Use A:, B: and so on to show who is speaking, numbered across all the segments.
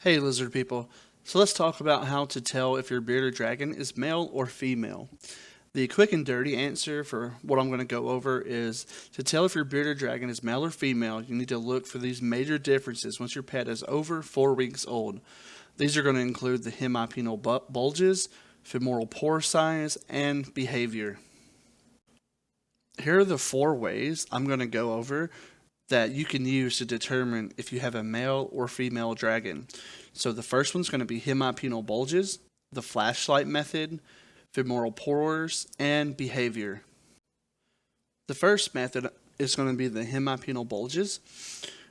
A: Hey lizard people. So let's talk about how to tell if your bearded dragon is male or female. The quick and dirty answer for what I'm going to go over is to tell if your bearded dragon is male or female, you need to look for these major differences once your pet is over 4 weeks old. These are going to include the hemipenal bulges, femoral pore size, and behavior. Here are the 4 ways I'm going to go over that you can use to determine if you have a male or female dragon. So the first one's going to be hemipenal bulges, the flashlight method, femoral pores, and behavior. The first method is going to be the hemipenal bulges.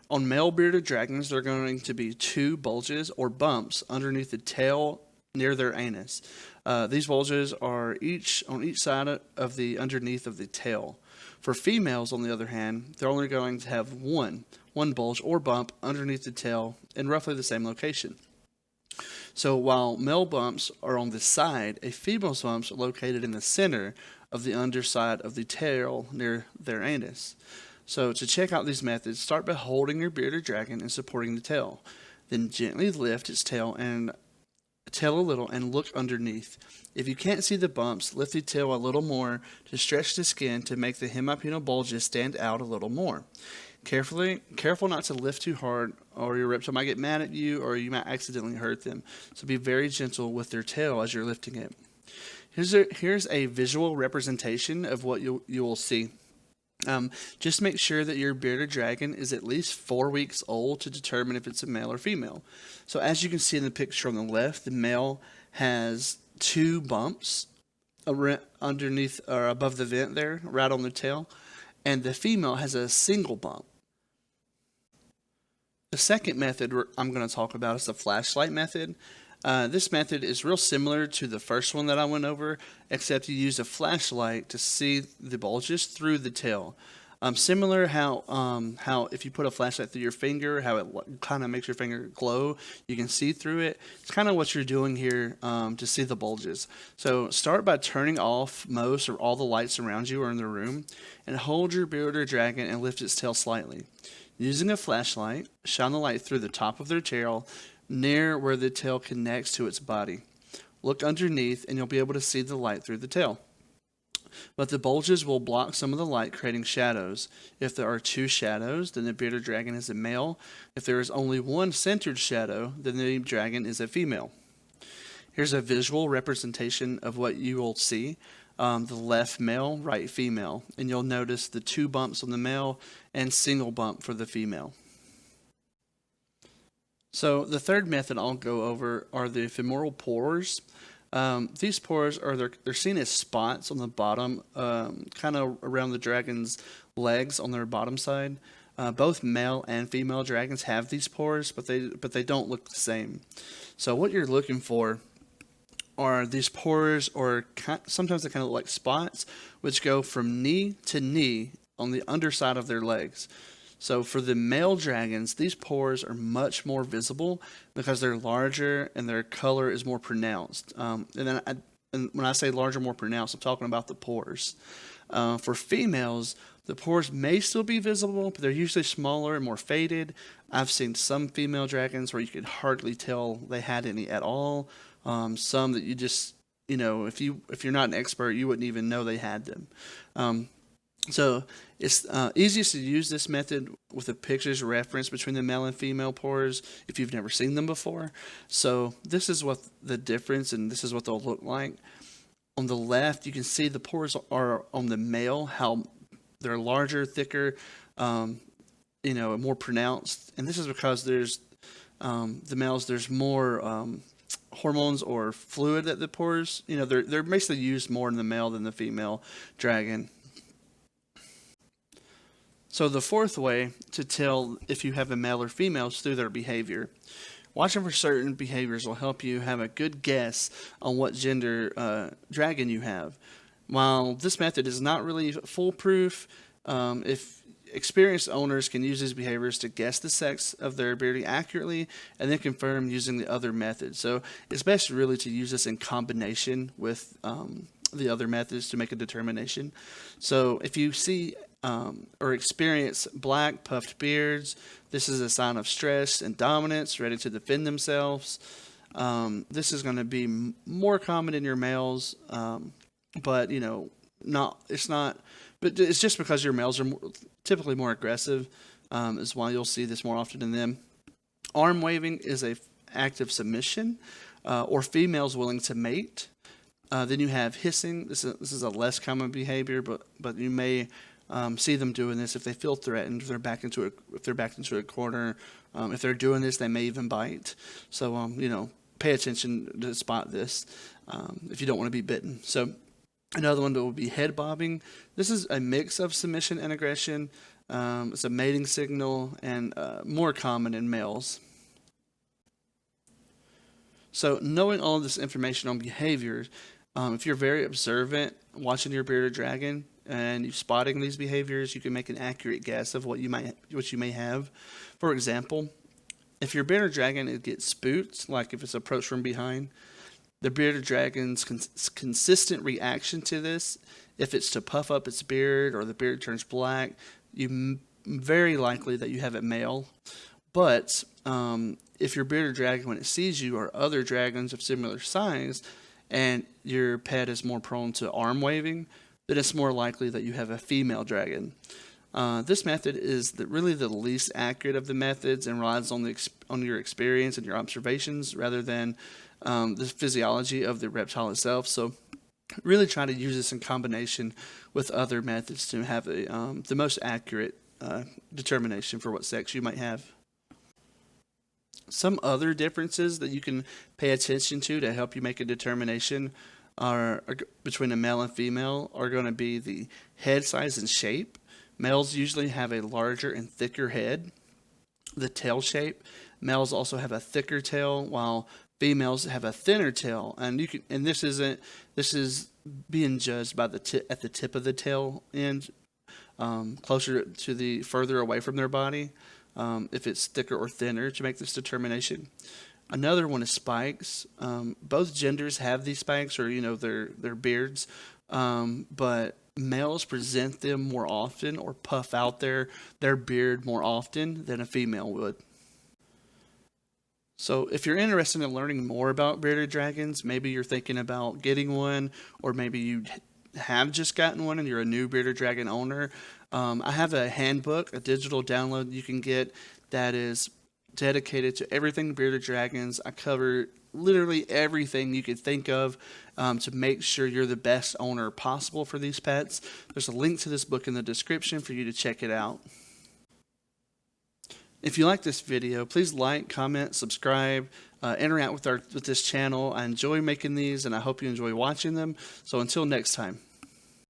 A: On male bearded dragons, there are going to be 2 bulges or bumps underneath the tail near their anus. These bulges are each on each side of the underneath of the tail. For females, on the other hand, they're only going to have one bulge or bump underneath the tail in roughly the same location. So while male bumps are on the side, a female's bumps are located in the center of the underside of the tail near their anus. So to check out these methods, start by holding your bearded dragon and supporting the tail. Then gently lift its tail a little and look underneath. If you can't see the bumps, lift the tail a little more to stretch the skin to make the hemipenal bulges stand out a little more. Careful not to lift too hard, or your reptile might get mad at you, or you might accidentally hurt them. So be very gentle with their tail as you're lifting it. Here's a visual representation of what you will see. Just make sure that your bearded dragon is at least 4 weeks old to determine if it's a male or female. So as you can see in the picture on the left, the male has 2 bumps underneath or above the vent there, right on the tail, and the female has a single bump. The second method I'm going to talk about is the flashlight method. This method is real similar to the first one that I went over, except you use a flashlight to see the bulges through the tail. Similar how if you put a flashlight through your finger, how it kind of makes your finger glow, you can see through it. It's kind of what you're doing here to see the bulges. So start by turning off most or all the lights around you or in the room, and hold your bearded dragon and lift its tail slightly. Using a flashlight, shine the light through the top of their tail, near where the tail connects to its body. Look underneath and you'll be able to see the light through the tail. But the bulges will block some of the light, creating shadows. If there are 2 shadows, then the bearded dragon is a male. If there is only 1 centered shadow, then the dragon is a female. Here's a visual representation of what you will see. The left male, right female. And you'll notice the 2 bumps on the male and single bump for the female. So the third method I'll go over are the femoral pores. These pores they're seen as spots on the bottom, kind of around the dragon's legs on their bottom side. Both male and female dragons have these pores, but they don't look the same. So what you're looking for are these pores, or sometimes they kind of look like spots, which go from knee to knee on the underside of their legs. So for the male dragons, these pores are much more visible because they're larger and their color is more pronounced. And when I say larger, more pronounced, I'm talking about the pores. For females, the pores may still be visible, but they're usually smaller and more faded. I've seen some female dragons where you could hardly tell they had any at all. Some that you just, if you're not an expert, you wouldn't even know they had them. So it's easiest to use this method with a picture's reference between the male and female pores if you've never seen them before. So this is what the difference, and this is what they'll look like. On the left, you can see the pores are on the male, how they're larger, thicker, more pronounced. And this is because there's the males, there's more hormones or fluid at the pores. They're basically used more in the male than the female dragon. So the fourth way to tell if you have a male or female is through their behavior. Watching for certain behaviors will help you have a good guess on what gender dragon you have. While this method is not really foolproof, if experienced owners can use these behaviors to guess the sex of their beardie accurately and then confirm using the other methods. So it's best really to use this in combination with the other methods to make a determination. So if you see or experience black puffed beards. This is a sign of stress and dominance, ready to defend themselves. This is going to be more common in your males, but not. It's not. But it's just because your males are typically more aggressive, is why you'll see this more often in them. Arm waving is a act of submission, or females willing to mate. Then you have hissing. This is a less common behavior, but you may see them doing this if they feel threatened. If they're backed into a corner, if they're doing this, they may even bite. So pay attention to spot this if you don't want to be bitten. So another one that will be head bobbing. This is a mix of submission and aggression. It's a mating signal and more common in males. So knowing all of this information on behaviors, if you're very observant watching your bearded dragon and you're spotting these behaviors, you can make an accurate guess of what you may have. For example, if your bearded dragon gets spooked, like if it's approached from behind, the bearded dragon's consistent reaction to this, if it's to puff up its beard or the beard turns black, very likely that you have a male. But if your bearded dragon, when it sees you or other dragons of similar size, and your pet is more prone to arm waving, then it's more likely that you have a female dragon. This method is really the least accurate of the methods and relies on your experience and your observations rather than the physiology of the reptile itself. So really try to use this in combination with other methods to have the most accurate determination for what sex you might have. Some other differences that you can pay attention to help you make a determination are between a male and female are going to be the head size and shape. Males usually have a larger and thicker head. The tail shape. Males also have a thicker tail, while females have a thinner tail. And this is being judged by at the tip of the tail end, closer to the further away from their body. If it's thicker or thinner to make this determination. Another one is spikes. Both genders have these spikes or their beards, but males present them more often or puff out their beard more often than a female would. So if you're interested in learning more about bearded dragons, maybe you're thinking about getting one, or maybe you have just gotten one and you're a new bearded dragon owner, I have a handbook, a digital download you can get that is dedicated to everything bearded dragons. I cover literally everything you could think of to make sure you're the best owner possible for these pets. There's a link to this book in the description for you to check it out. If you like this video, please like, comment, subscribe, interact with this channel. I enjoy making these and I hope you enjoy watching them. So until next time.